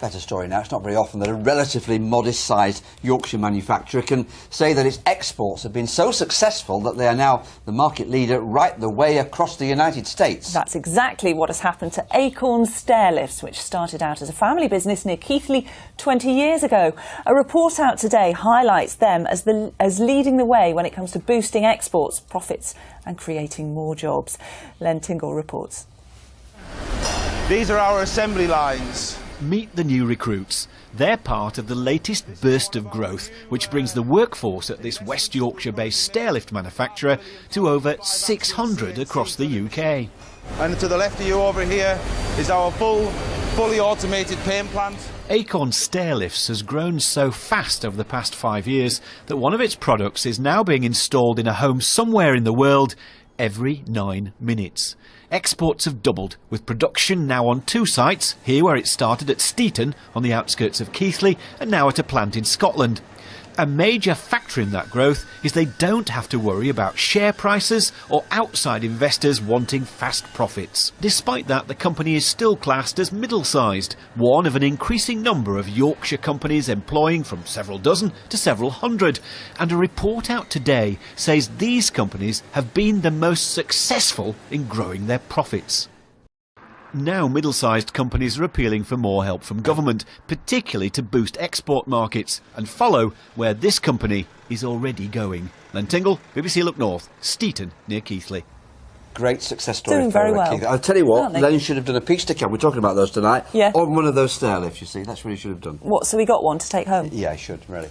Better story now. It's not very often that a relatively modest-sized Yorkshire manufacturer can say that its exports have been so successful that they are now the market leader right the way across the United States. That's exactly what has happened to Acorn Stairlifts, which started out as a family business near Keighley 20 years ago. A report out today highlights them as leading the way when it comes to boosting exports, profits and creating more jobs. Len Tingle reports. These are our assembly lines. Meet the new recruits. They're part of the latest burst of growth, which brings the workforce at this West Yorkshire-based stairlift manufacturer to over 600 across the UK. And to the left of you over here is our fully automated paint plant. Acorn Stairlifts has grown so fast over the past 5 years that one of its products is now being installed in a home somewhere in the world every 9 minutes. Exports have doubled, with production now on 2 sites, here where it started at Steeton on the outskirts of Keighley and now at a plant in Scotland. A major factor in that growth is they don't have to worry about share prices or outside investors wanting fast profits. Despite that, the company is still classed as middle-sized, one of an increasing number of Yorkshire companies employing from several dozen to several hundred. And a report out today says these companies have been the most successful in growing their profits. Now middle-sized companies are appealing for more help from government, particularly to boost export markets and follow where this company is already going. Len Tingle, BBC Look North, Steeton near Keighley. Great success story. Doing very well. I'll tell you what, Len should have done a peach sticker. We're talking about those tonight. Yeah. On one of those stair lifts, you see. That's what he should have done. What, so we got one to take home? Yeah, he should, really.